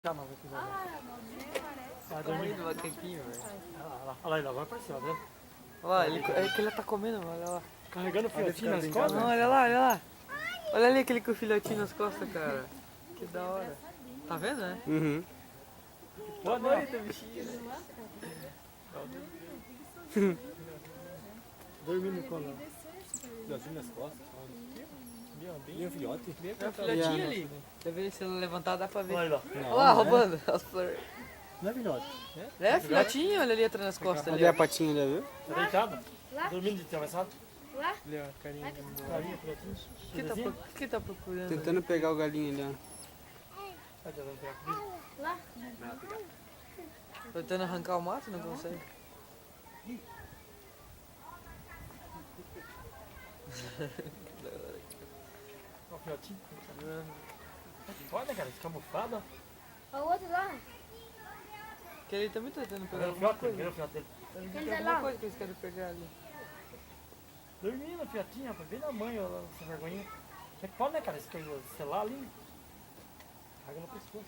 Calma, vai cuidar. Tá comendo macaquinho, velho. Olha lá, vai pra cima, né? Olha lá, é que ele tá comendo, olha lá. Carregando o filhotinho nas Não, costas? olha lá, olha lá. Olha ali aquele com o filhotinho nas costas, cara. Que da hora. Tá vendo, né? Uhum. Boa noite, bichinho. dormindo no colo. Filhotinho nas costas. Bem um filhote. É o filhotinho ali. Quer ver se ela levantar, dá pra ver. Olha lá. Olha lá, roubando as flores. Não é filhote. É, filhotinho, olha ali atrás nas costas. Ali, Cadê a patinha ali, viu? Tá deitado? Dormindo de travessado? Lá? ali, ó, carinha. Carinha, filhotinho. O que tá procurando? Tentando pegar o galinho ali, ó. Vai tentando pegar comida. Lá? Tentando arrancar o mato, não consegue. Olha o filhotinho. Olha, cara, descamuflado. O outro lá? Que ele também tá tentando pegar Olha o alguma filhote, coisa. olha o filhote dele. Tem Ele tá alguma lá. coisa que eles querem pegar ali. Dormindo, filhotinho, rapaz. Bem na mãe, essa vergonhinha. Você pode, né, cara? Esse celular ali. Carga no pescoço.